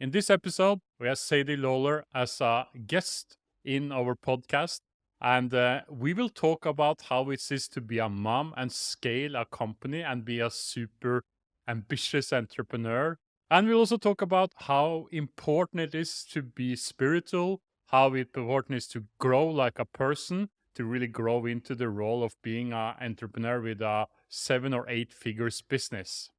In this episode, we have Sadie Lawler as a guest in our podcast, and we will talk about how it is to be a mom and scale a company and be a super ambitious entrepreneur. And we'll also talk about how important it is to be spiritual, how important it is to grow like a person, to really grow into the role of being an entrepreneur with a 7 or 8 figures business.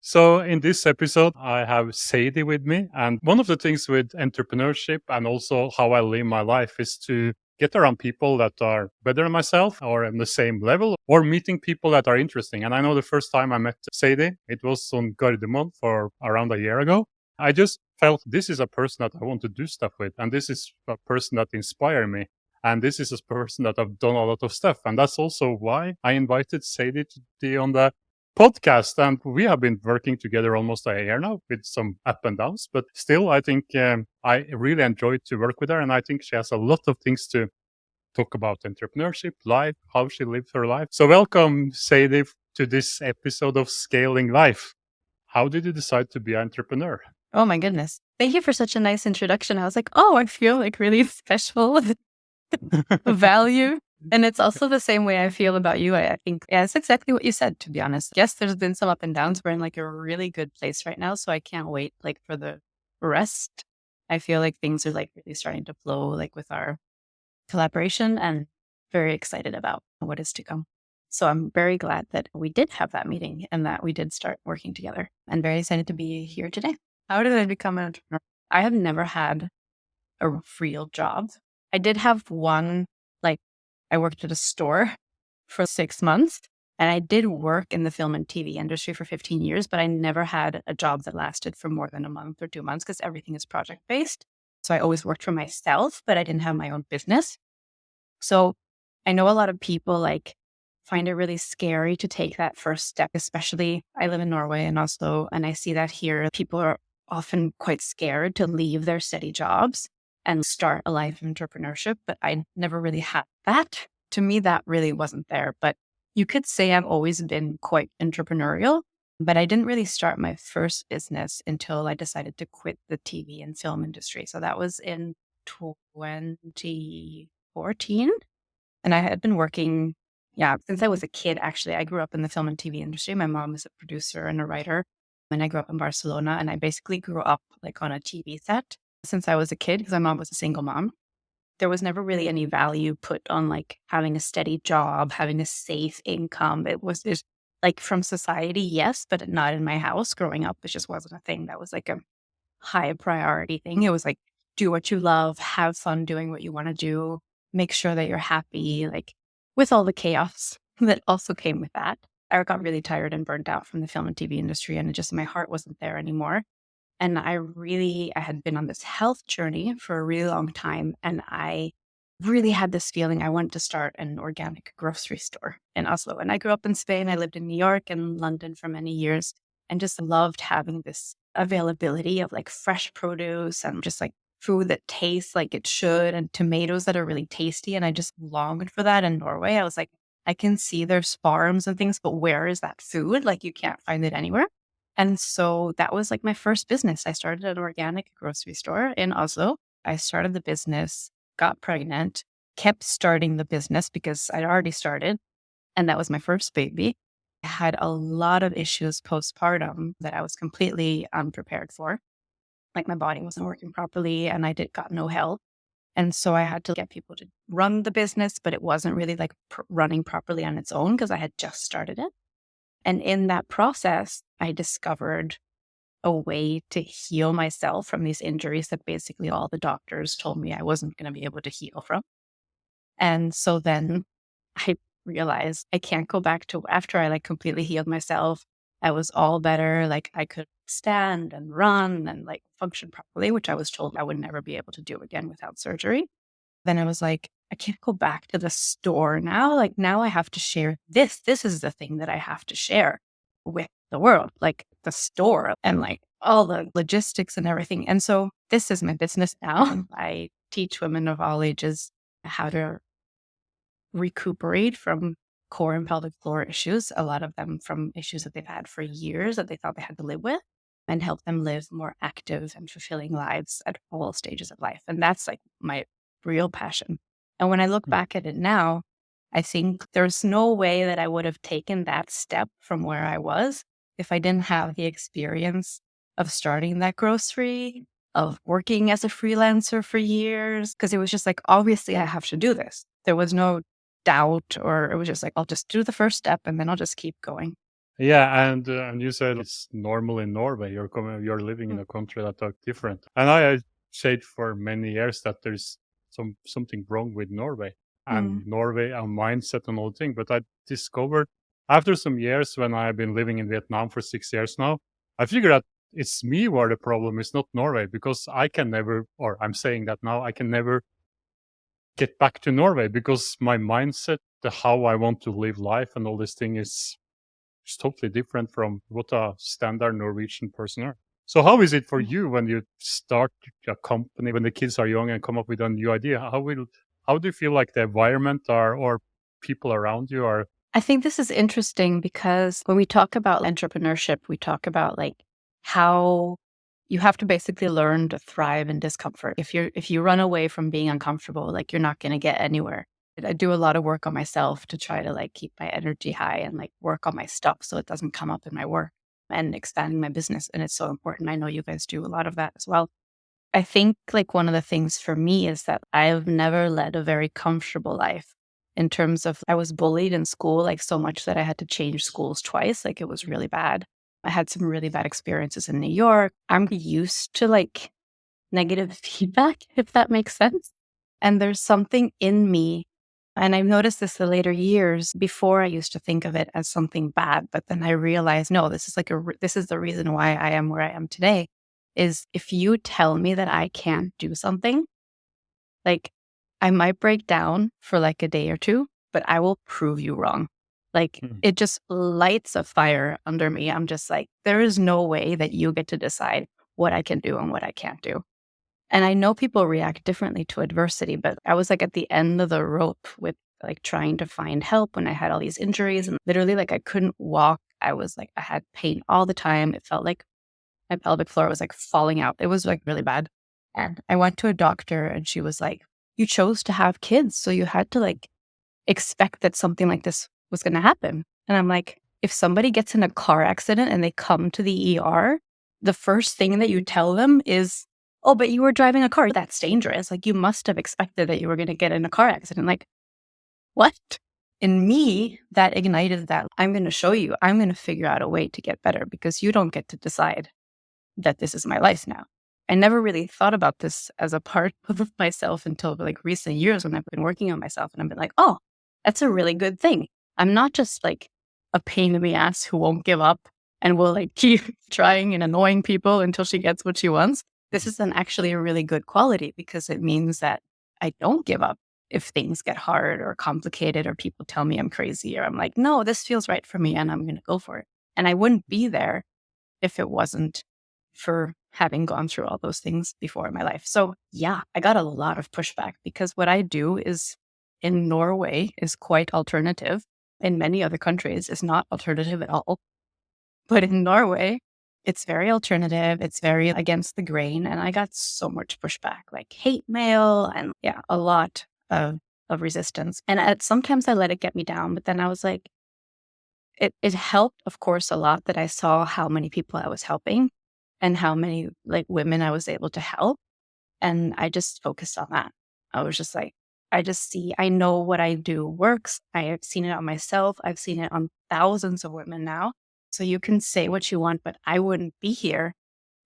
So, in this episode, I have Sadie with me. And one of the things with entrepreneurship and also how I live my life is to get around people that are better than myself or on the same level or meeting people that are interesting. And I know the first time I met Sadie, it was on Gardermoen for around a year ago. I just felt this is a person that I want to do stuff with. And this is a person that inspired me. And this is a person that I've done a lot of stuff. And that's also why I invited Sadie to be on the podcast. And we have been working together almost a year now with some up and downs, but still, I think I really enjoyed to work with her. And I think she has a lot of things to talk about: entrepreneurship, life, how she lived her life. So welcome, Sadie, to this episode of Scaling Life. How did you decide to be an entrepreneur? Oh my goodness. Thank you for such a nice introduction. I was like, oh, I feel like really special, value. And it's also the same way I feel about you. I think, yeah, it's exactly what you said, to be honest. Yes, there's been some up and downs. We're in like a really good place right now. So I can't wait like for the rest. I feel like things are like really starting to flow like with our collaboration and very excited about what is to come. So I'm very glad that we did have that meeting and that we did start working together, and very excited to be here today. How did I become an entrepreneur? I have never had a real job. I did have one, like I worked at a store for 6 months, and I did work in the film and TV industry for 15 years, but I never had a job that lasted for more than a month or 2 months because everything is project based. So I always worked for myself, but I didn't have my own business. So I know a lot of people like find it really scary to take that first step, especially I live in Norway and Oslo, and I see that here people are often quite scared to leave their steady jobs and start a life of entrepreneurship. But I never really had that. To me, that really wasn't there. But you could say I've always been quite entrepreneurial, but I didn't really start my first business until I decided to quit the TV and film industry. So that was in 2014. And I had been working, since I was a kid, actually. I grew up in the film and TV industry. My mom is a producer and a writer. And I grew up in Barcelona, and I basically grew up like on a TV set since I was a kid because my mom was a single mom. There was never really any value put on like having a steady job, having a safe income. It was just like from society, yes, but not in my house growing up. It just wasn't a thing that was like a high priority thing. It was like, do what you love, have fun doing what you want to do, make sure that you're happy, like with all the chaos that also came with that. I got really tired and burnt out from the film and TV industry, and it just, my heart wasn't there anymore. And I had been on this health journey for a really long time. And I really had this feeling I wanted to start an organic grocery store in Oslo. And I grew up in Spain. I lived in New York and London for many years, and just loved having this availability of like fresh produce and just like food that tastes like it should, and tomatoes that are really tasty. And I just longed for that in Norway. I was like, I can see there's farms and things, but where is that food? Like you can't find it anywhere. And so that was like my first business. I started an organic grocery store in Oslo. I started the business, got pregnant, kept starting the business because I'd already started. And that was my first baby. I had a lot of issues postpartum that I was completely unprepared for. Like my body wasn't working properly and got no help. And so I had to get people to run the business, but it wasn't really like running properly on its own because I had just started it. And in that process, I discovered a way to heal myself from these injuries that basically all the doctors told me I wasn't going to be able to heal from. And so then I realized I can't go back to after I like completely healed myself. I was all better. Like I could stand and run and like function properly, which I was told I would never be able to do again without surgery. Then I was like, I can't go back to the store now. Like now I have to share this. This is the thing that I have to share with the world, like the store and like all the logistics and everything. And so this is my business now. I teach women of all ages how to recuperate from core and pelvic floor issues, a lot of them from issues that they've had for years that they thought they had to live with. and help them live more active and fulfilling lives at all stages of life. And that's like my real passion. And when I look back at it now, I think there's no way that I would have taken that step from where I was if I didn't have the experience of starting that grocery, of working as a freelancer for years. Cause it was just like, obviously, I have to do this. There was no doubt, or it was just like, I'll just do the first step and then I'll just keep going. Yeah, and you said it's normal in Norway. You're living in a country that are different, and I said for many years that there's something wrong with Norway Mm. and Norway and mindset and all thing. But I discovered after some years when I've been living in Vietnam for 6 years now, I figured out it's me where the problem is, not Norway, because I can never, or I'm saying that now, I can never get back to Norway because my mindset, the how I want to live life and all this thing is it's totally different from what a standard Norwegian person are. So how is it for you when you start a company when the kids are young and come up with a new idea? How do you feel like the environment are or people around you are? I think this is interesting because when we talk about entrepreneurship, we talk about like how you have to basically learn to thrive in discomfort. If you run away from being uncomfortable, like you're not going to get anywhere. I do a lot of work on myself to try to like keep my energy high and like work on my stuff so it doesn't come up in my work and expanding my business. And it's so important. I know you guys do a lot of that as well. I think like one of the things for me is that I've never led a very comfortable life in terms of I was bullied in school, like so much that I had to change schools twice. Like it was really bad. I had some really bad experiences in New York. I'm used to like negative feedback, if that makes sense. And there's something in me. And I've noticed this the later years. Before I used to think of it as something bad, but then I realized, no, this is like this is the reason why I am where I am today. Is if you tell me that I can't do something, like I might break down for like a day or two, but I will prove you wrong. Like Hmm. it just lights a fire under me. I'm just like, there is no way that you get to decide what I can do and what I can't do. And I know people react differently to adversity, but I was like at the end of the rope with like trying to find help when I had all these injuries and literally like I couldn't walk. I was like, I had pain all the time. It felt like my pelvic floor was like falling out. It was like really bad. And I went to a doctor and she was like, you chose to have kids. So you had to like expect that something like this was going to happen. And I'm like, if somebody gets in a car accident and they come to the ER, the first thing that you tell them is, oh, but you were driving a car. That's dangerous. Like you must have expected that you were going to get in a car accident. Like, what? In me, that ignited that I'm going to show you, I'm going to figure out a way to get better because you don't get to decide that this is my life now. I never really thought about this as a part of myself until like recent years when I've been working on myself and I've been like, oh, that's a really good thing. I'm not just like a pain in the ass who won't give up and will like keep trying and annoying people until she gets what she wants. This is actually a really good quality because it means that I don't give up if things get hard or complicated or people tell me I'm crazy or I'm like, no, this feels right for me and I'm going to go for it. And I wouldn't be there if it wasn't for having gone through all those things before in my life. So yeah, I got a lot of pushback because what I do is in Norway is quite alternative. In many other countries, it's not alternative at all. But in Norway, it's very alternative. It's very against the grain. And I got so much pushback, like hate mail and yeah, a lot of resistance. And sometimes I let it get me down, but then I was like, it helped, of course, a lot that I saw how many people I was helping and how many like women I was able to help. And I just focused on that. I was just like, I know what I do works. I have seen it on myself. I've seen it on thousands of women now. So you can say what you want, but I wouldn't be here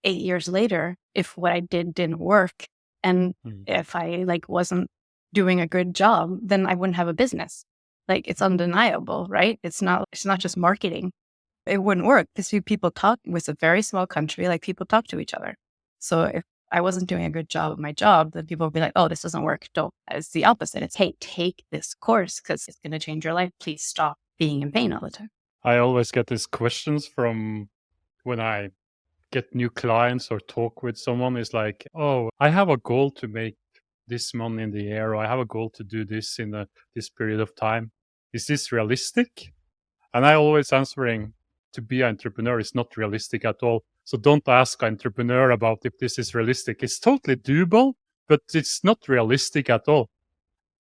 8 years later if what I did didn't work. And Hmm. if I like wasn't doing a good job, then I wouldn't have a business. Like it's undeniable, right? It's not just marketing. It wouldn't work because people talk with a very small country, like people talk to each other. So if I wasn't doing a good job of my job, then people would be like, oh, this doesn't work. Don't. It's the opposite. It's, hey, take this course because it's going to change your life. Please stop being in pain all the time. I always get these questions from when I get new clients or talk with someone. Is like, oh, I have a goal to make this money in the year, or I have a goal to do this in this period of time. Is this realistic? And I always answering to be an entrepreneur is not realistic at all. So don't ask an entrepreneur about if this is realistic. It's totally doable, but it's not realistic at all.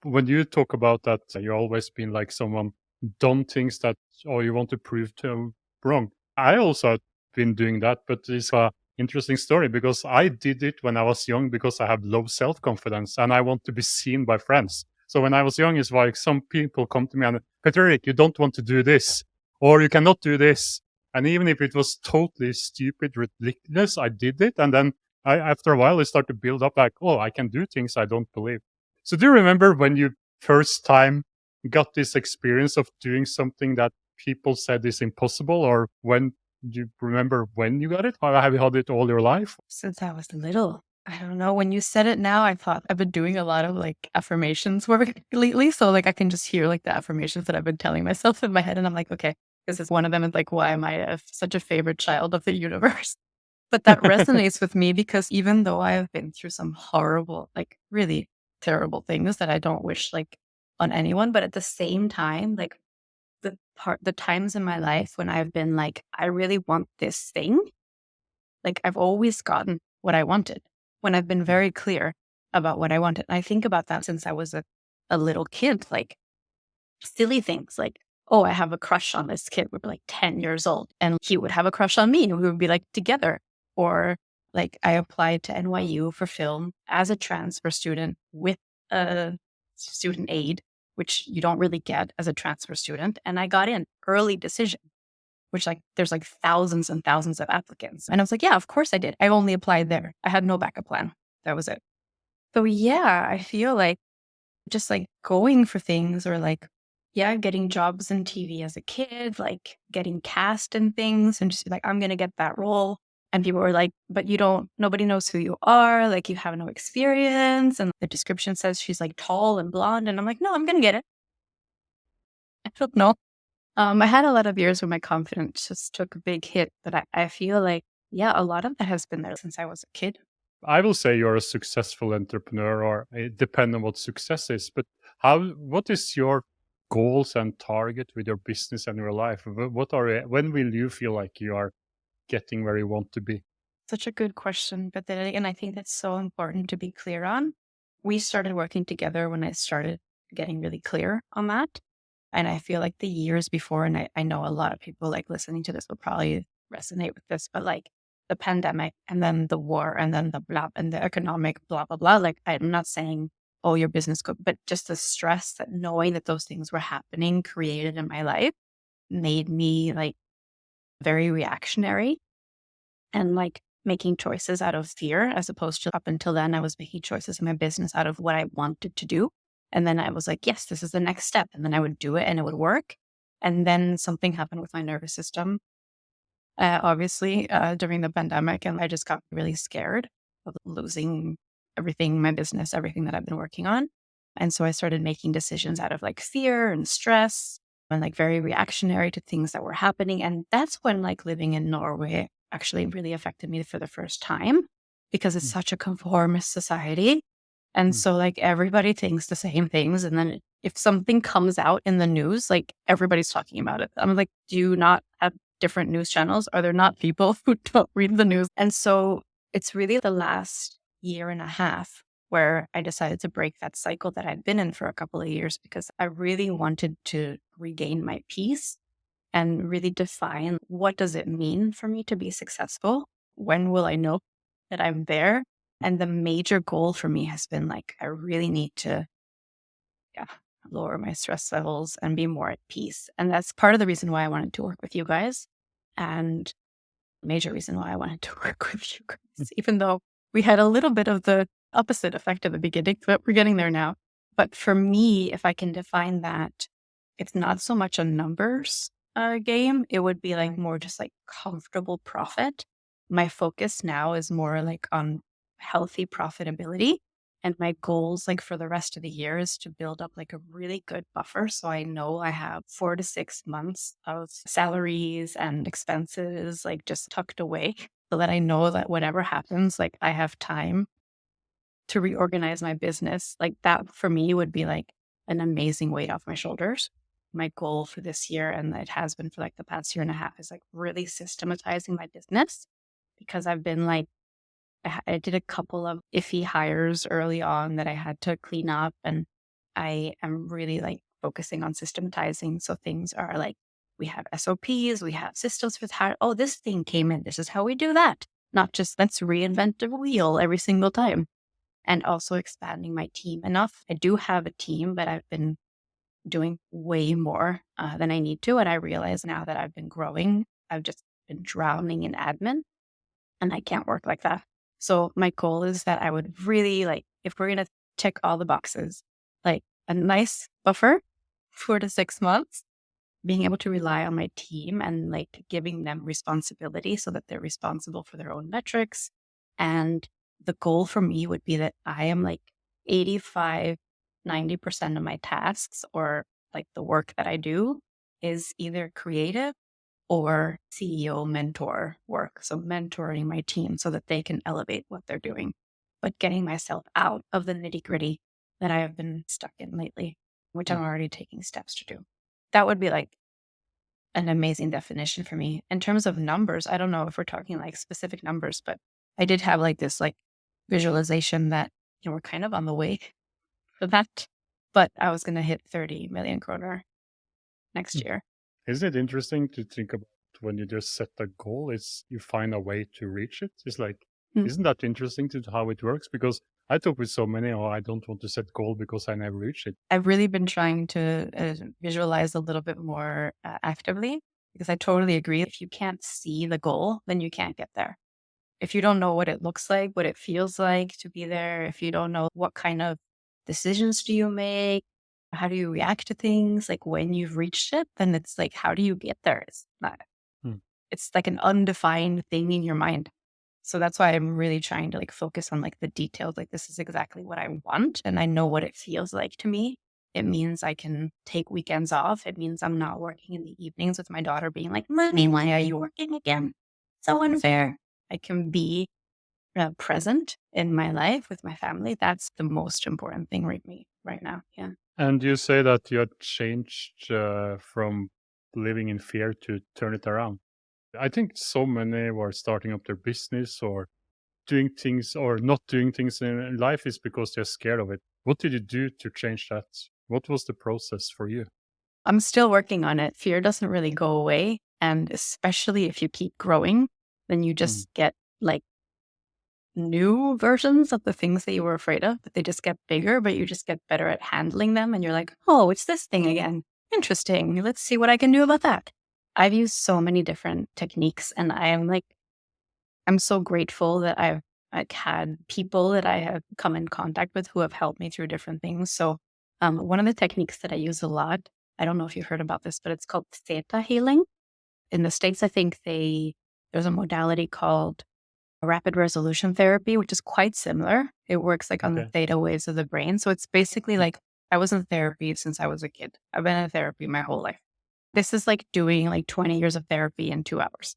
When you talk about that, you've always been like someone done things that, or you want to prove to wrong. I also have been doing that, but it's a interesting story because I did it when I was young because I have low self-confidence and I want to be seen by friends. So when I was young, it's like some people come to me and, Pettererik, you don't want to do this, or you cannot do this. And even if it was totally stupid, ridiculous, I did it. And then after a while, I start to build up like, oh, I can do things I don't believe. So do you remember when you first time got this experience of doing something that people said is impossible, or when do you remember when you got it? Or have you had it all your life? Since I was little. I don't know. When you said it now, I thought I've been doing a lot of like affirmations work lately. So like I can just hear like the affirmations that I've been telling myself in my head. And I'm like, okay, this is one of them is like, why am I such a favorite child of the universe? But that resonates with me because even though I have been through some horrible, like really terrible things that I don't wish like on anyone, but at the same time, like the times in my life when I've been like, I really want this thing, like I've always gotten what I wanted when I've been very clear about what I wanted. And I think about that since I was a little kid, like silly things like, oh, I have a crush on this kid. We were like 10 years old and he would have a crush on me and we would be like together. Or like I applied to NYU for film as a transfer student with a student aid, which you don't really get as a transfer student. And I got in early decision, which like there's like thousands and thousands of applicants. And I was like, yeah, of course I did. I only applied there. I had no backup plan. That was it. So yeah, I feel like just like going for things or like, yeah, getting jobs in TV as a kid, like getting cast in things and just be like, I'm going to get that role. And people were like, but nobody knows who you are. Like you have no experience. And the description says she's like tall and blonde. And I'm like, no, I'm going to get it. I don't know. I had a lot of years where my confidence just took a big hit, but I feel like, yeah, a lot of that has been there since I was a kid. I will say you're a successful entrepreneur, or it depends on what success is. But what is your goals and target with your business and your life? What are when will you feel like you are getting where you want to be? Such a good question. But then again, I think that's so important to be clear on. We started working together when I started getting really clear on that. And I feel like the years before, and I know a lot of people like listening to this will probably resonate with this, but like the pandemic and then the war and then the blah and the economic blah, blah, blah. Like I'm not saying, oh, your business could, but just the stress that knowing that those things were happening created in my life made me like very reactionary and like making choices out of fear, as opposed to up until then, I was making choices in my business out of what I wanted to do. And then I was like, yes, this is the next step. And then I would do it and it would work. And then something happened with my nervous system, obviously, during the pandemic. And I just got really scared of losing everything, my business, everything that I've been working on. And so I started making decisions out of like fear and stress and like very reactionary to things that were happening. And that's when like living in Norway actually really affected me for the first time because it's Mm, such a conformist society. And mm, so like everybody thinks the same things. And then if something comes out in the news, like everybody's talking about it. I'm like, do you not have different news channels? Are there not people who don't read the news? And so it's really the last year and a half where I decided to break that cycle that I'd been in for a couple of years because I really wanted to regain my peace and really define what does it mean for me to be successful? When will I know that I'm there? And the major goal for me has been like, I really need to yeah, lower my stress levels and be more at peace. And that's part of the reason why I wanted to work with you guys. And major reason why I wanted to work with you mm. guys, even though we had a little bit of the opposite effect at the beginning, but we're getting there now. But for me, if I can define that, it's not so much a numbers game. It would be like more just like comfortable profit. My focus now is more like on healthy profitability. And my goals, like for the rest of the year, is to build up like a really good buffer. So I know I have 4 to 6 months of salaries and expenses, like just tucked away, so that I know that whatever happens, like I have time to reorganize my business. Like that for me would be like an amazing weight off my shoulders. My goal for this year, and it has been for like the past year and a half, is like really systematizing my business because I've been like, I did a couple of iffy hires early on that I had to clean up. And I am really like focusing on systematizing. So things are like, we have SOPs, we have systems with how, oh, this thing came in. This is how we do that. Not just let's reinvent the wheel every single time. And also expanding my team enough. I do have a team, but I've been doing way more than I need to. And I realize now that I've been growing, I've just been drowning in admin and I can't work like that. So my goal is that I would really like, if we're going to check all the boxes, like a nice buffer, 4 to 6 months, being able to rely on my team and like giving them responsibility so that they're responsible for their own metrics. And the goal for me would be that I am like 85, 90% of my tasks or like the work that I do is either creative or CEO mentor work. So mentoring my team so that they can elevate what they're doing, but getting myself out of the nitty gritty that I have been stuck in lately, which I'm already taking steps to do. That would be like an amazing definition for me. In terms of numbers, I don't know if we're talking like specific numbers, but I did have like this like visualization that we're kind of on the way for that. But I was going to hit 30 million kroner next Mm. year. Isn't it interesting to think about when you just set a goal, it's you find a way to reach it? It's like, Mm. isn't that interesting to how it works? Because I talk with so many, oh, I don't want to set goal because I never reach it. I've really been trying to visualize a little bit more actively because I totally agree. If you can't see the goal, then you can't get there. If you don't know what it looks like, what it feels like to be there, if you don't know what kind of decisions do you make, how do you react to things, like when you've reached it, then it's like, how do you get there? It's not, Hmm. it's like an undefined thing in your mind. So that's why I'm really trying to like focus on like the details. Like this is exactly what I want. And I know what it feels like to me. It means I can take weekends off. It means I'm not working in the evenings with my daughter being like, Mommy, why are you working again? So unfair. I can be present in my life with my family. That's the most important thing with me right now. Yeah. And you say that you had changed from living in fear to turn it around. I think so many were starting up their business or doing things or not doing things in life is because they're scared of it. What did you do to change that? What was the process for you? I'm still working on it. Fear doesn't really go away. And especially if you keep growing, then you Mm. just get like new versions of the things that you were afraid of, but they just get bigger, but you just get better at handling them. And you're like, oh, it's this thing again. Interesting. Let's see what I can do about that. I've used so many different techniques and I am like, I'm so grateful that I've like had people that I have come in contact with who have helped me through different things. So one of the techniques that I use a lot, I don't know if you've heard about this, but it's called theta healing. In the States, I think there's a modality called rapid resolution therapy, which is quite similar. It works like on the Okay. theta waves of the brain. So it's basically like I was in therapy since I was a kid. I've been in therapy my whole life. This is like doing like 20 years of therapy in 2 hours,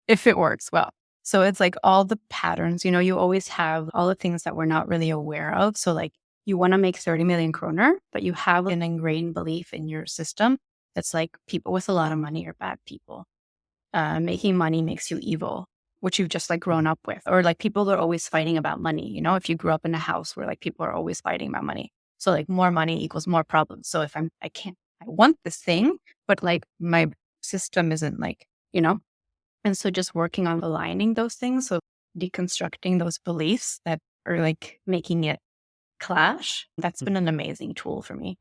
if it works well. So it's like all the patterns, you always have all the things that we're not really aware of. So like you want to make 30 million kroner, but you have an ingrained belief in your system that's like people with a lot of money are bad people. Making money makes you evil, which you've just like grown up with, or like people are always fighting about money. If you grew up in a house where like people are always fighting about money, so like more money equals more problems. So if I want this thing, but like my system isn't like, and so just working on aligning those things. So deconstructing those beliefs that are like making it clash. That's been an amazing tool for me.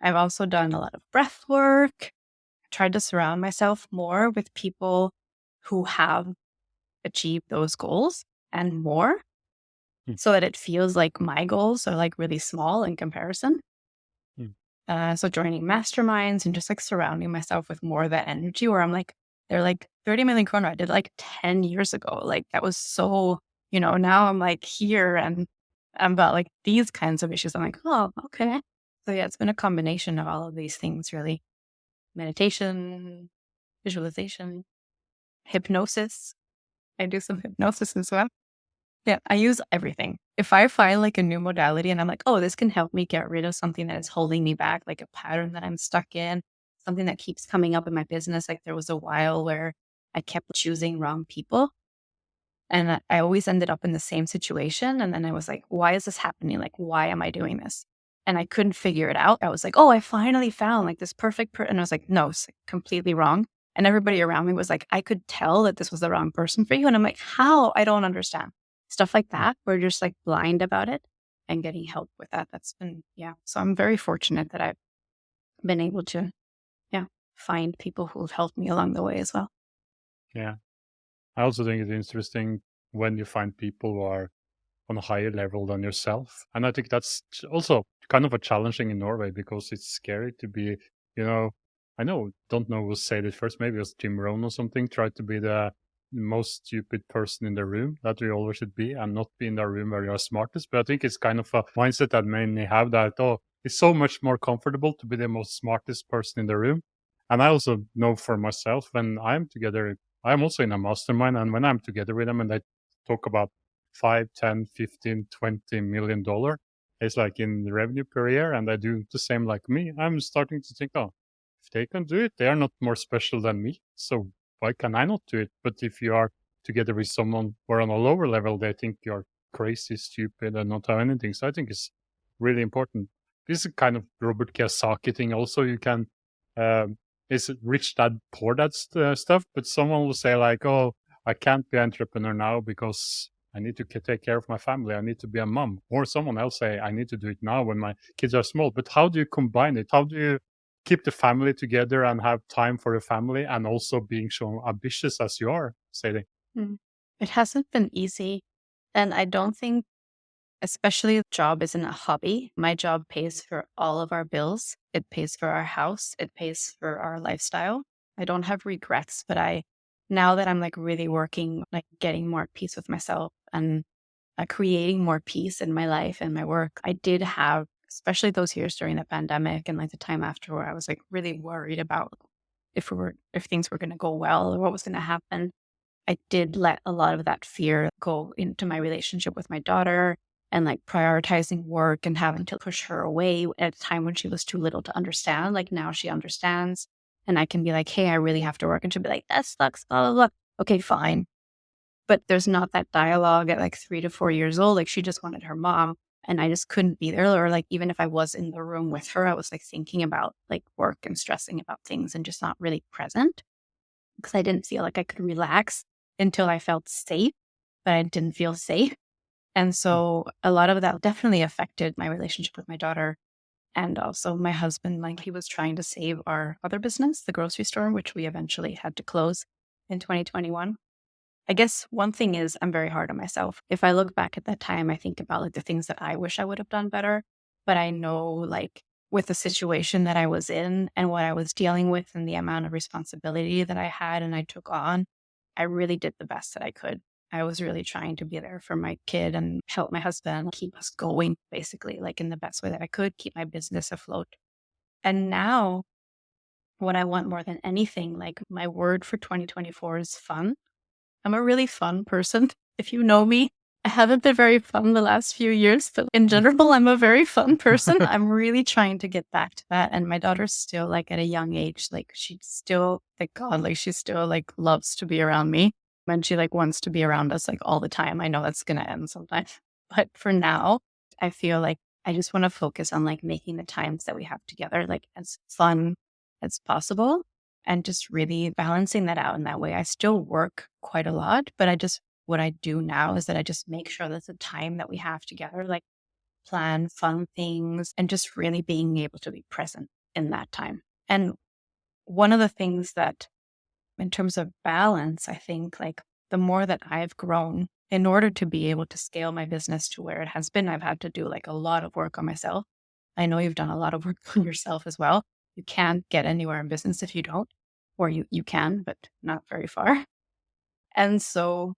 I've also done a lot of breath work, tried to surround myself more with people who have achieved those goals and more Mm. so that it feels like my goals are like really small in comparison. Mm. So joining masterminds and just like surrounding myself with more of that energy where I'm like, they're like 30 million kroner I did like 10 years ago. Like that was so, now I'm like here and I'm about like these kinds of issues. I'm like, oh, okay. So yeah, it's been a combination of all of these things really. Meditation, visualization, hypnosis. I do some hypnosis as well. Yeah, I use everything. If I find like a new modality and I'm like, oh, this can help me get rid of something that is holding me back, like a pattern that I'm stuck in, something that keeps coming up in my business. Like there was a while where I kept choosing wrong people. And I always ended up in the same situation. And then I was like, why is this happening? Like, why am I doing this? And I couldn't figure it out. I was like, oh, I finally found like this perfect person. And I was like, no, it's like, completely wrong. And everybody around me was like, I could tell that this was the wrong person for you. And I'm like, how? I don't understand. Stuff like Mm. that. We're just like blind about it and getting help with that. That's been, yeah. So I'm very fortunate that I've been able to, yeah, find people who've helped me along the way as well. Yeah. I also think it's interesting when you find people who are on a higher level than yourself. And I think that's also kind of a challenging in Norway because it's scary to be, you know, I know, don't know who said it first. Maybe it was Jim Rohn or something, try to be the most stupid person in the room that we always should be and not be in the room where you're smartest. But I think it's kind of a mindset that many have that, oh, it's so much more comfortable to be the most smartest person in the room. And I also know for myself when I'm together, I'm also in a mastermind. And when I'm together with them and they talk about 5, 10, 15, 20 million dollar. It's like in the revenue per year, and they do the same like me. I'm starting to think, oh, if they can do it, they are not more special than me. So why can I not do it? But if you are together with someone who are on a lower level, they think you're crazy, stupid, and not have anything. So I think it's really important. This is kind of Robert Kiyosaki thing. Also, you can it's rich dad, poor dad stuff. But someone will say like, oh, I can't be entrepreneur now because I need to take care of my family. I need to be a mom. Or someone else say, I need to do it now when my kids are small. But how do you combine it? How do you keep the family together and have time for your family and also being so ambitious as you are, Sadie? Mm. It hasn't been easy. And I don't think, especially if job isn't a hobby, my job pays for all of our bills. It pays for our house. It pays for our lifestyle. I don't have regrets, but now that I'm like really working, like getting more peace with myself and creating more peace in my life and my work, I did have, especially those years during the pandemic and like the time after where I was like really worried about if things were going to go well or what was going to happen. I did let a lot of that fear go into my relationship with my daughter and like prioritizing work and having to push her away at a time when she was too little to understand. Like now she understands and I can be like, hey, I really have to work. And she'll be like, that sucks, blah, blah, blah. Okay, fine. But there's not that dialogue at like 3 to 4 years old. Like she just wanted her mom and I just couldn't be there. Or like even if I was in the room with her, I was like thinking about like work and stressing about things and just not really present because I didn't feel like I could relax until I felt safe, but I didn't feel safe. And so a lot of that definitely affected my relationship with my daughter and also my husband. Like he was trying to save our other business, the grocery store, which we eventually had to close in 2021. I guess one thing is I'm very hard on myself. If I look back at that time, I think about like the things that I wish I would have done better. But I know like with the situation that I was in and what I was dealing with and the amount of responsibility that I had and I took on, I really did the best that I could. I was really trying to be there for my kid and help my husband keep us going, basically, like in the best way that I could, keep my business afloat. And now, what I want more than anything, like my word for 2024 is fun. I'm a really fun person. If you know me, I haven't been very fun the last few years, but in general, I'm a very fun person. I'm really trying to get back to that. And my daughter's still like at a young age, like she still, thank God, like she still like loves to be around me. And she like wants to be around us like all the time. I know that's going to end sometime. But for now, I feel like I just want to focus on like making the times that we have together like as fun as possible and just really balancing that out in that way. I still work quite a lot, but what I do now is that I just make sure that the time that we have together, like plan fun things and just really being able to be present in that time. And one of the things that, in terms of balance, I think like the more that I've grown, in order to be able to scale my business to where it has been, I've had to do like a lot of work on myself. I know you've done a lot of work on yourself as well. You can't get anywhere in business if you don't, or you can, but not very far. And so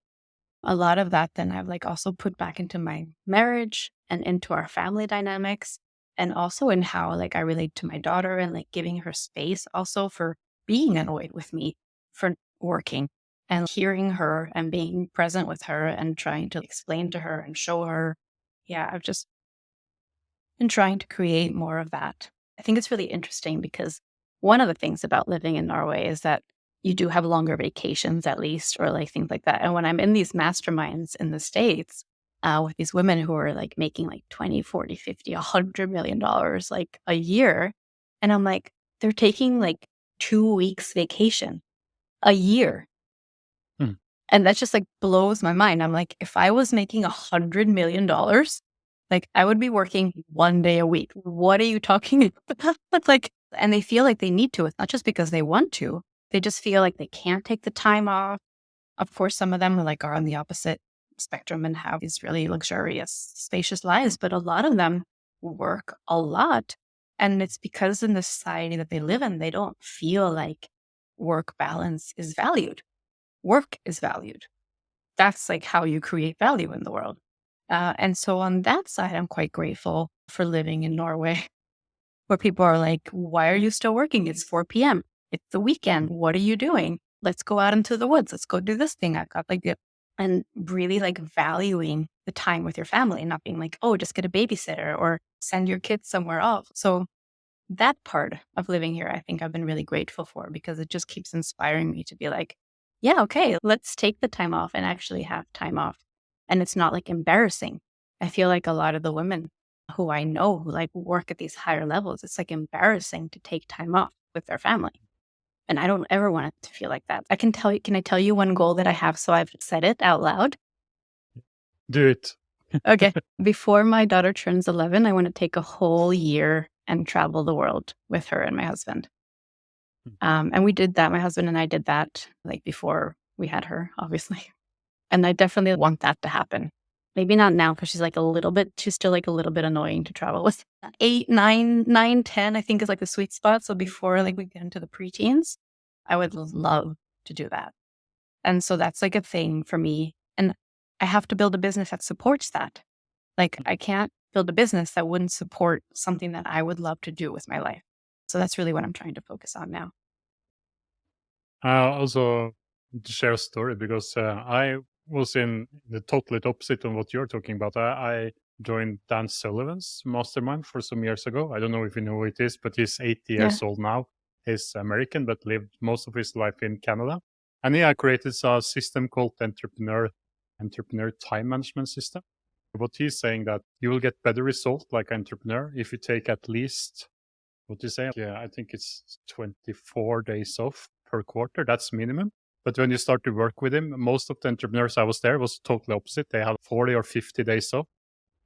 a lot of that then I've like also put back into my marriage and into our family dynamics and also in how like I relate to my daughter and like giving her space also for being annoyed with me for working and hearing her and being present with her and trying to explain to her and show her. Yeah, I've just been trying to create more of that. I think it's really interesting because one of the things about living in Norway is that you do have longer vacations at least, or like things like that. And when I'm in these masterminds in the States, with these women who are like making like 20, 40, 50, $100 million like a year. And I'm like, they're taking like 2 weeks vacation a year. Hmm. And that just like blows my mind. I'm like, if I was making $100 million, like I would be working 1 day a week. What are you talking about? Like, and they feel like they need to. It's not just because they want to. They just feel like they can't take the time off. Of course, some of them are on the opposite spectrum and have these really luxurious, spacious lives, but a lot of them work a lot. And it's because in the society that they live in, they don't feel like work balance is valued. Work is valued. That's like how you create value in the world. And so on that side, I'm quite grateful for living in Norway, where people are like, why are you still working? It's 4 p.m. It's the weekend. What are you doing? Let's go out into the woods. Let's go do this thing. I got like it. And really like valuing the time with your family and not being like, oh, just get a babysitter or send your kids somewhere else. So that part of living here, I think I've been really grateful for, because it just keeps inspiring me to be like, yeah, okay, let's take the time off and actually have time off. And it's not like embarrassing. I feel like a lot of the women who I know who like work at these higher levels, it's like embarrassing to take time off with their family. And I don't ever want it to feel like that. Can I tell you one goal that I have? So I've said it out loud. Do it. Okay. Before my daughter turns 11, I want to take a whole year and travel the world with her and my husband. And we did that. My husband and I did that like before we had her, obviously. And I definitely want that to happen. Maybe not now, because she's still like a little bit annoying to travel with. 8, 9, 10, I think is like the sweet spot. So before like we get into the preteens, I would love to do that. And so that's like a thing for me. And I have to build a business that supports that. Like I can't build a business that wouldn't support something that I would love to do with my life. So that's really what I'm trying to focus on now. Also, to share a story, because I was in the totally opposite of what you're talking about. I joined Dan Sullivan's mastermind for some years ago. I don't know if you know who it is, but he's 80 Yeah. years old now. He's American, but lived most of his life in Canada. And he created a system called entrepreneur time management system. What he's saying that you will get better result like entrepreneur if you take at least, what do you say? Yeah, I think it's 24 days off per quarter. That's minimum. But when you start to work with him, most of the entrepreneurs I was there was totally opposite. They had 40 or 50 days off.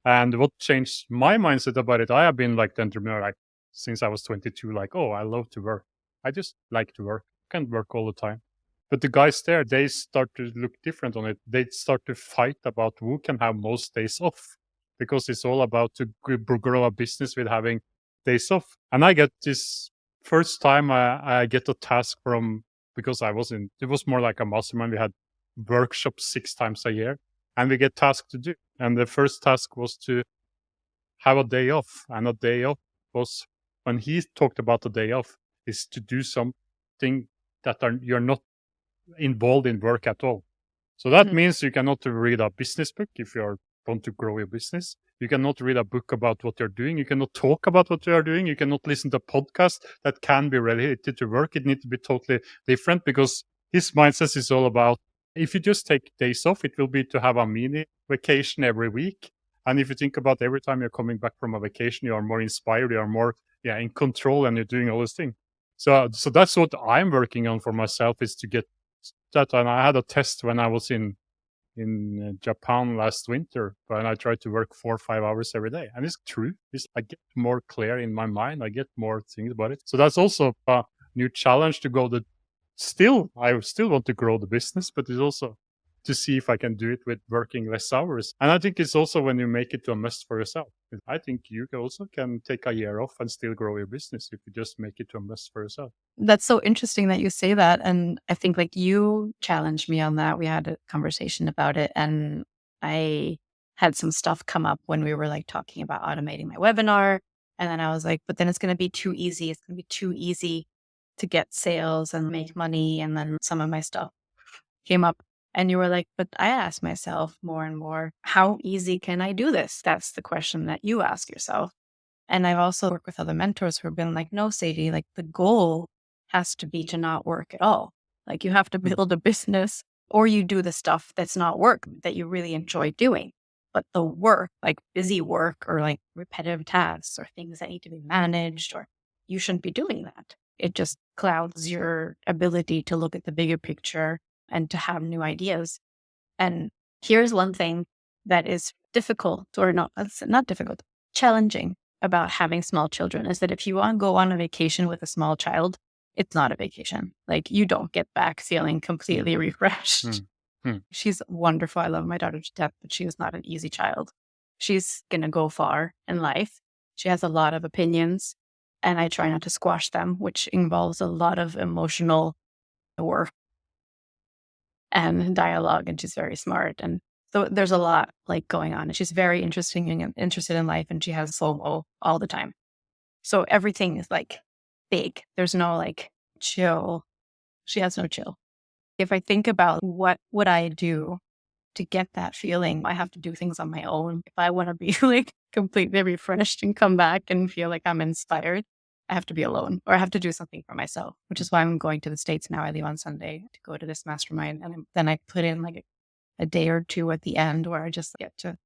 And what changed my mindset about it, I have been like the entrepreneur like since I was 22, like, oh, I love to work. I just like to work. Can't work all the time. But the guys there, they start to look different on it. They start to fight about who can have most days off, because it's all about to grow a business with having days off. And I get this first time I get a task from, because it was more like a mastermind. We had workshops 6 times a year, and we get tasks to do. And the first task was to have a day off. And a day off was, when he talked about a day off, is to do something that you're not involved in work at all. So that Mhm. means you cannot read a business book if you want to grow your business. You cannot read a book about what you're doing. You cannot talk about what you are doing. You cannot listen to a podcast that can be related to work. It needs to be totally different, because his mindset is all about, if you just take days off, it will be to have a mini vacation every week. And if you think about every time you're coming back from a vacation, you are more inspired, you are more in control, and you're doing all this thing. So that's what I'm working on for myself, is to get that. And I had a test when I was in Japan last winter, when I tried to work 4 or 5 hours every day. And it's true. I get more clear in my mind. I get more things about it. So that's also a new challenge to go. I still want to grow the business, but it's also to see if I can do it with working less hours. And I think it's also when you make it to a must for yourself. I think you also can take a year off and still grow your business if you just make it to a must for yourself. That's so interesting that you say that. And I think like you challenged me on that. We had a conversation about it, and I had some stuff come up when we were like talking about automating my webinar. And then I was like, but then it's going to be too easy. It's going to be too easy to get sales and make money. And then some of my stuff came up, and you were like, but I asked myself more and more, how easy can I do this? That's the question that you ask yourself. And I've also worked with other mentors who have been like, no, Sadie, like the goal has to be to not work at all. Like you have to Mm. build a business or you do the stuff that's not work that you really enjoy doing. But the work, like busy work or like repetitive tasks or things that need to be managed, or you shouldn't be doing that. It just clouds your ability to look at the bigger picture and to have new ideas. And here's one thing that is difficult, or not, it's not difficult, challenging about having small children is that if you want to go on a vacation with a small child, it's not a vacation. Like you don't get back feeling Mm. completely refreshed. Mm. Mm. She's wonderful. I love my daughter to death, but she is not an easy child. She's going to go far in life. She has a lot of opinions, and I try not to squash them, which involves a lot of emotional work and dialogue. And she's very smart. And so there's a lot like going on. And she's very interesting and interested in life, and she has FOMO all the time. So everything is like big. There's no like chill. She has no chill. If I think about what would I do to get that feeling, I have to do things on my own. If I want to be like completely refreshed and come back and feel like I'm inspired, I have to be alone or I have to do something for myself, which is why I'm going to the States now. I leave on Sunday to go to this mastermind. And then I put in like a day or two at the end where I just get to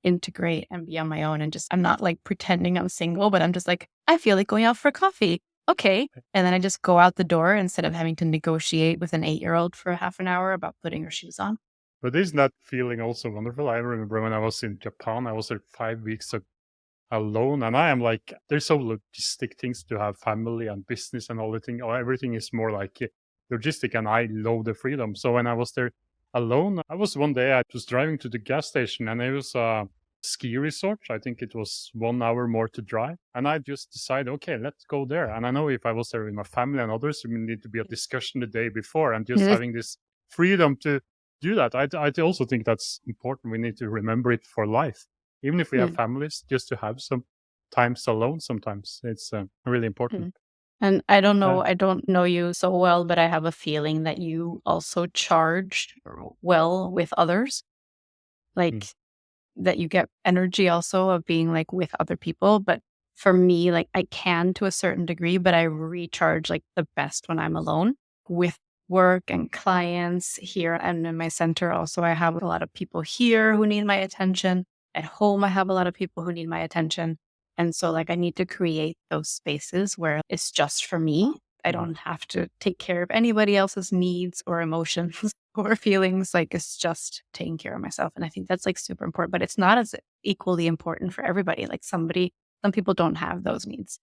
integrate and be on my own. And just, I'm not like pretending I'm single, but I'm just like, I feel like going out for coffee. Okay. And then I just go out the door instead of having to negotiate with an 8-year-old for half an hour about putting her shoes on. But isn't that feeling also wonderful? I remember when I was in Japan, I was there 5 weeks alone, and I am like, there's so logistic things to have family and business and all the thing. Or everything is more like logistic, and I love the freedom. So when I was there alone, I was one day I was driving to the gas station, and it was a ski resort. I think it was 1 hour more to drive, and I just decided, okay, let's go there. And I know if I was there with my family and others, there would need to be a discussion the day before, and just having this freedom to do that. I also think that's important. We need to remember it for life, even if we have Mm. families, just to have some times alone. Sometimes it's really important. Mm. And I don't Uh, know, I don't know you so well, but I have a feeling that you also charge well with others. mm, Like that you get energy also of being like with other people. But for me, like I can to a certain degree, but I recharge like the best when I'm alone with work and clients here. And in my center, also, I have a lot of people here who need my attention. At home, I have a lot of people who need my attention. And so, like, I need to create those spaces where it's just for me. I mm. don't have to take care of anybody else's needs or emotions or feelings. Like, it's just taking care of myself. And I think that's like super important, but it's not as equally important for everybody. Like, some people don't have those needs.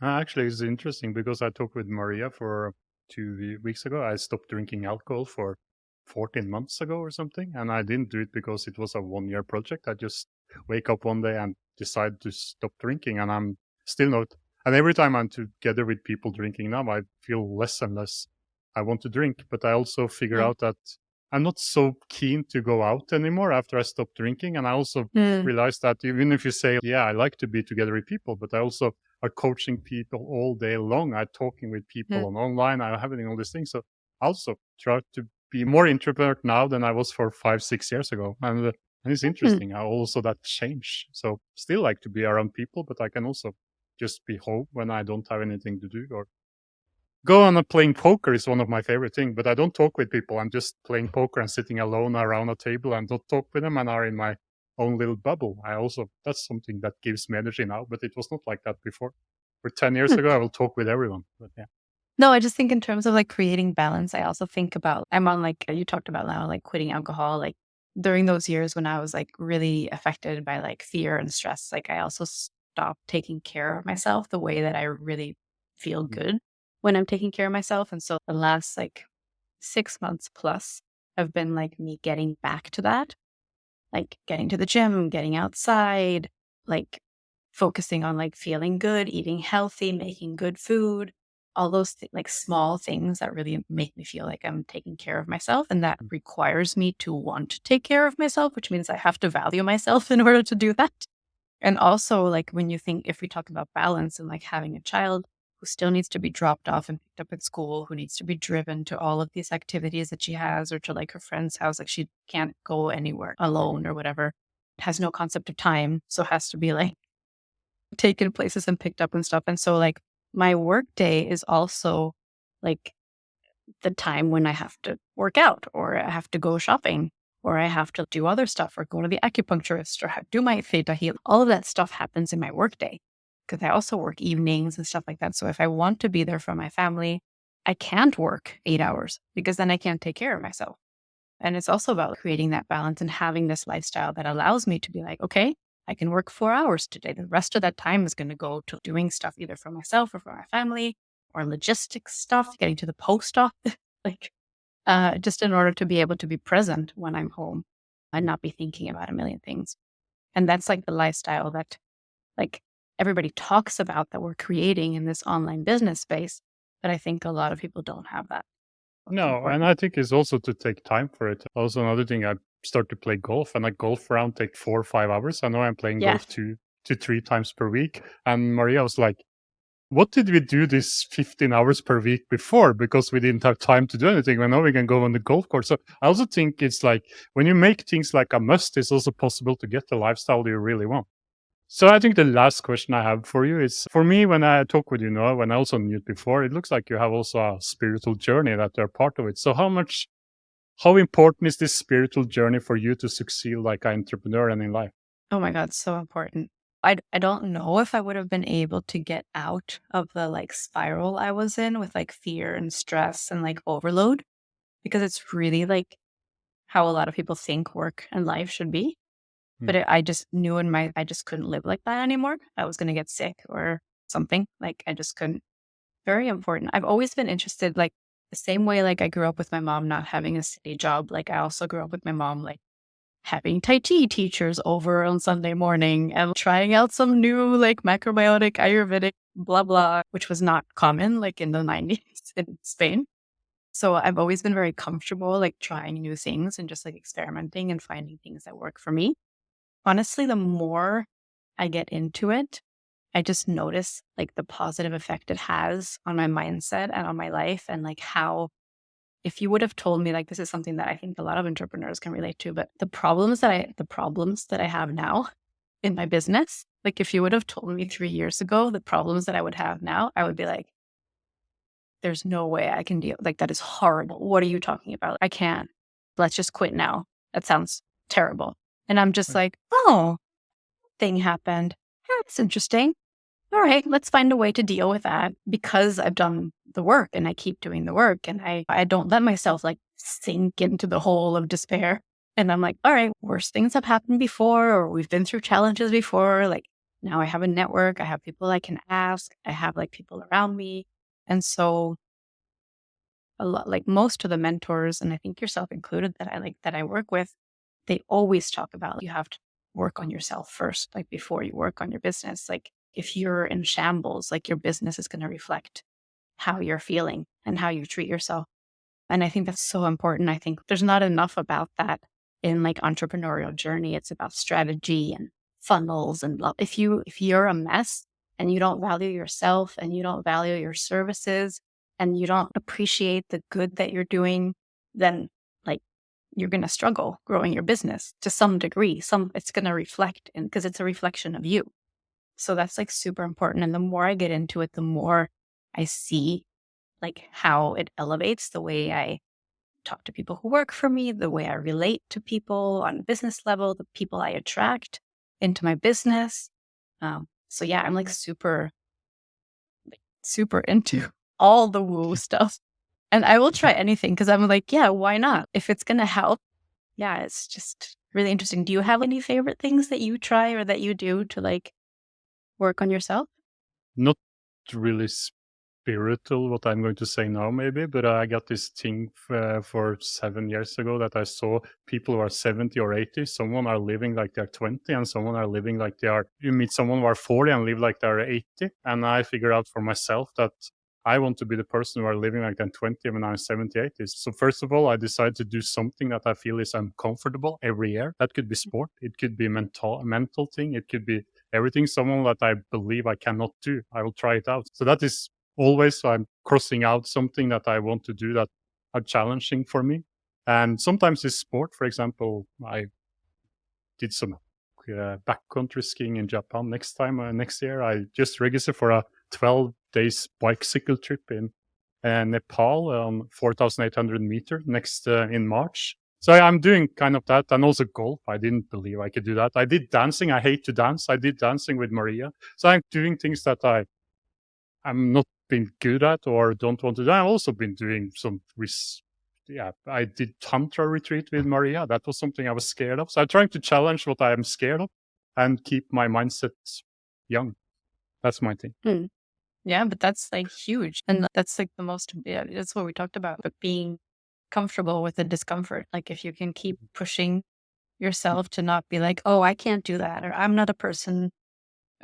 Actually, it's interesting because I talked with Maria for 2 weeks ago. I stopped drinking alcohol for 14 months ago or something, and I didn't do it because it was a 1 year project. I just wake up one day and decide to stop drinking, and I'm still not. And every time I'm together with people drinking now, I feel less and less I want to drink. But I also figure Mm. out that I'm not so keen to go out anymore after I stopped drinking. And I also Mm. realized that even if you say, yeah, I like to be together with people, but I also are coaching people all day long. I'm talking with people Mm. on online. I'm having all these things. So I also try to be more introvert now than I was for 5, 6 years ago. And it's Mm. interesting how also that change. So still like to be around people, but I can also just be home when I don't have anything to do, or go on and playing poker is one of my favorite things, but I don't talk with people. I'm just playing poker and sitting alone around a table and don't talk with them and are in my own little bubble. That's something that gives me energy now, but it was not like that before. For 10 years Mm. ago, I will talk with everyone. But yeah. No, I just think in terms of like creating balance, I also think about, I'm on like, you talked about now, like quitting alcohol, like during those years when I was like really affected by like fear and stress, like I also stopped taking care of myself the way that I really feel Mm, good when I'm taking care of myself. And so the last like 6 months plus have been like me getting back to that, like getting to the gym, getting outside, like focusing on like feeling good, eating healthy, making good food, all those like small things that really make me feel like I'm taking care of myself. And that mm, requires me to want to take care of myself, which means I have to value myself in order to do that. And also, like when you think, if we talk about balance and like having a child who still needs to be dropped off and picked up at school, who needs to be driven to all of these activities that she has or to like her friend's house, like she can't go anywhere alone or whatever, has no concept of time. So has to be like taken places and picked up and stuff. And so, like, my work day is also like the time when I have to work out or I have to go shopping or I have to do other stuff or go to the acupuncturist or do my theta heal. All of that stuff happens in my workday because I also work evenings and stuff like that. So if I want to be there for my family, I can't work 8 hours because then I can't take care of myself. And it's also about creating that balance and having this lifestyle that allows me to be like, okay, I can work 4 hours today. The rest of that time is going to go to doing stuff either for myself or for my family or logistics stuff, getting to the post office, like just in order to be able to be present when I'm home and not be thinking about a million things. And that's like the lifestyle that like everybody talks about that we're creating in this online business space. But I think a lot of people don't have that. So it's No, and important. I think it's also to take time for it. Also, another thing, I start to play golf, and a golf round take 4 or 5 hours. I know I'm playing Yeah. golf 2 to 3 times per week. And Maria was like, "What did we do this 15 hours per week before? Because we didn't have time to do anything. Well, now we can go on the golf course." So I also think it's like when you make things like a must, it's also possible to get the lifestyle you really want. So I think the last question I have for you is, for me, when I talk with you now, when I also knew it before, it looks like you have also a spiritual journey that you're part of it. So how important is this spiritual journey for you to succeed like an entrepreneur and in life? Oh my God, so important. I don't know if I would have been able to get out of the like spiral I was in with like fear and stress and like overload because it's really like how a lot of people think work and life should be. Hmm. But I just knew I just couldn't live like that anymore. I was going to get sick or something. Like I just couldn't. Very important. I've always been interested, like the same way like I grew up with my mom not having a steady job. Like I also grew up with my mom like having Tai Chi teachers over on Sunday morning and trying out some new like macrobiotic Ayurvedic blah blah, which was not common like in the 90s in Spain. So I've always been very comfortable like trying new things and just like experimenting and finding things that work for me. Honestly, the more I get into it, I just notice like the positive effect it has on my mindset and on my life and like how if you would have told me like this is something that I think a lot of entrepreneurs can relate to, but the problems that I have now in my business, like if you would have told me 3 years ago the problems that I would have now, I would be like, there's no way I can deal. Like that is horrible. What are you talking about? I can't. Let's just quit now. That sounds terrible. And I'm just Right. like, oh, thing happened. That's interesting. All right, let's find a way to deal with that because I've done the work and I keep doing the work and I don't let myself like sink into the hole of despair. And I'm like, all right, worse things have happened before, or we've been through challenges before. Like now I have a network, I have people I can ask, I have like people around me. And so a lot like most of the mentors, and I think yourself included that I work with, they always talk about you have to work on yourself first, like before you work on your business. Like if you're in shambles, like your business is going to reflect how you're feeling and how you treat yourself. And I think that's so important. I think there's not enough about that in like entrepreneurial journey. It's about strategy and funnels and blah. If you're a mess and you don't value yourself and you don't value your services and you don't appreciate the good that you're doing, then like you're going to struggle growing your business to some degree. It's going to reflect in because it's a reflection of you. So that's like super important. And the more I get into it, the more I see like how it elevates the way I talk to people who work for me, the way I relate to people on a business level, the people I attract into my business. So yeah, I'm like super into all the woo stuff. And I will try anything because I'm like, yeah, why not? If it's going to help. Yeah, it's just really interesting. Do you have any favorite things that you try or that you do to like work on yourself? Not really spiritual, what I'm going to say now, maybe, but I got this thing for 7 years ago that I saw people who are 70 or 80. Someone are living like they're 20, and someone are living like they are. You meet someone who are 40 and live like they're 80. And I figure out for myself that I want to be the person who are living like they're 20 when I'm 70, 80. So first of all, I decided to do something that I feel is uncomfortable every year. That could be sport. It could be mental thing. It could be everything. Someone that I believe I cannot do, I will try it out. So that is always, so I'm crossing out something that I want to do that are challenging for me. And sometimes it's sport. For example, I did some backcountry skiing in Japan. Next year, I just registered for a 12 days bicycle trip in Nepal on 4,800 meters next in March. So I'm doing kind of that, and also golf. I didn't believe I could do that. I did dancing. I hate to dance. I did dancing with Maria. So I'm doing things that I'm not been good at or don't want to do. I've also been doing some I did tantra retreat with Maria. That was something I was scared of. So I'm trying to challenge what I am scared of and keep my mindset young. That's my thing. Yeah, but that's like huge. And that's like the most, that's what we talked about, but being comfortable with the discomfort. Like if you can keep pushing yourself to not be like, oh, I can't do that, or I'm not a person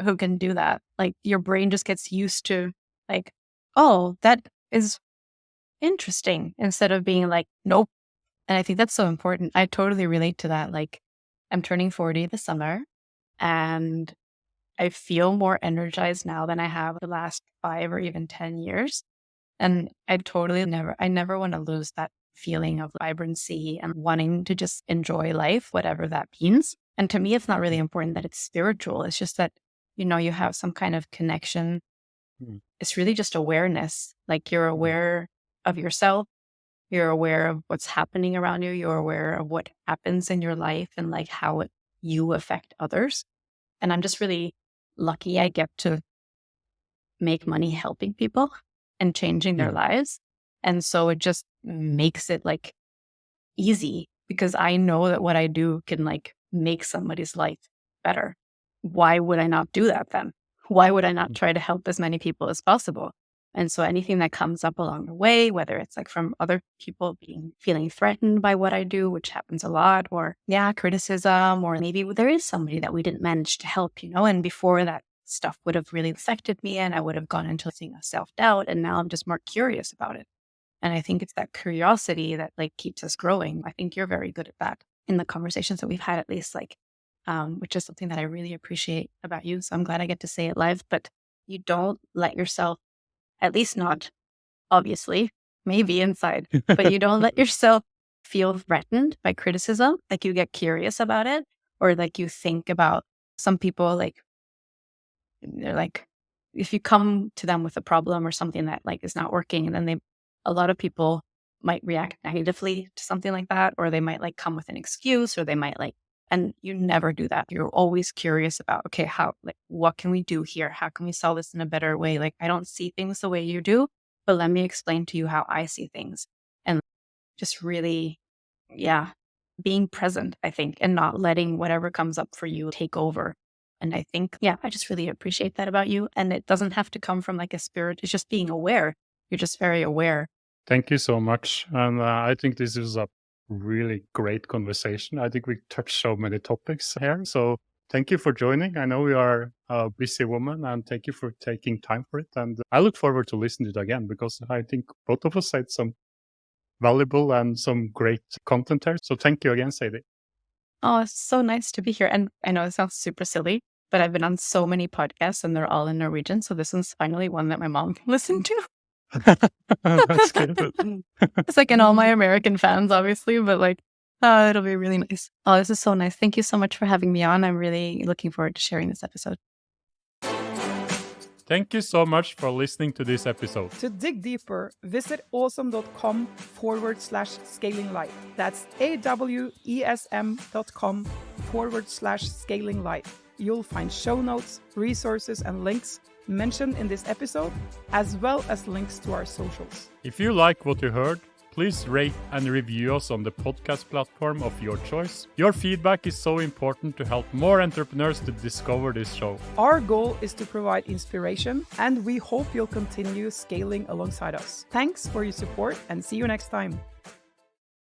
who can do that. Like your brain just gets used to like, oh, that is interesting, instead of being like, nope. And I think that's so important. I totally relate to that. Like I'm turning 40 this summer, and I feel more energized now than I have the last 5 or even 10 years. And I never want to lose that feeling of vibrancy and wanting to just enjoy life, whatever that means. And to me, it's not really important that it's spiritual. It's just that, you have some kind of connection. It's really just awareness. Like you're aware of yourself. You're aware of what's happening around you. You're aware of what happens in your life and like how you affect others. And I'm just really lucky I get to make money helping people and changing their lives. And so it just makes it like easy, because I know that what I do can like make somebody's life better. Why would I not do that then? Why would I not try to help as many people as possible? And so anything that comes up along the way, whether it's like from other people feeling threatened by what I do, which happens a lot, or criticism, or maybe there is somebody that we didn't manage to help, and before that stuff would have really affected me and I would have gone into a self-doubt, and now I'm just more curious about it. And I think it's that curiosity that like keeps us growing. I think you're very good at that in the conversations that we've had, at least, like, which is something that I really appreciate about you. So I'm glad I get to say it live, but you don't let yourself, at least not obviously, maybe inside, but you don't let yourself feel threatened by criticism. Like you get curious about it, or like you think about some people, like they're like, if you come to them with a problem or something that like is not working, and then a lot of people might react negatively to something like that, or they might like come with an excuse, or they might like, and you never do that. You're always curious about, okay, what can we do here? How can we solve this in a better way? Like, I don't see things the way you do, but let me explain to you how I see things. And just really, being present, I think, and not letting whatever comes up for you take over. And I think, I just really appreciate that about you. And it doesn't have to come from like a spirit. It's just being aware. You're just very aware. Thank you so much. And I think this is a really great conversation. I think we touched so many topics here. So thank you for joining. I know you are a busy woman, and thank you for taking time for it. And I look forward to listening to it again, because I think both of us said some valuable and some great content there. So thank you again, Sadie. Oh, it's so nice to be here. And I know it sounds super silly, but I've been on so many podcasts and they're all in Norwegian. So this one's finally one that my mom can listen to. That's good. It's like in all my American fans, obviously, but like, it'll be really nice. Oh, this is so nice. Thank you so much for having me on. I'm really looking forward to sharing this episode. Thank you so much for listening to this episode. To dig deeper, visit awesome.com/scalinglife. That's awesm.com/scalinglife. You'll find show notes, resources, and links mentioned in this episode, as well as links to our socials. If you like what you heard, please rate and review us on the podcast platform of your choice. Your feedback is so important to help more entrepreneurs to discover this show. Our goal is to provide inspiration, and we hope you'll continue scaling alongside us. Thanks for your support, and see you next time.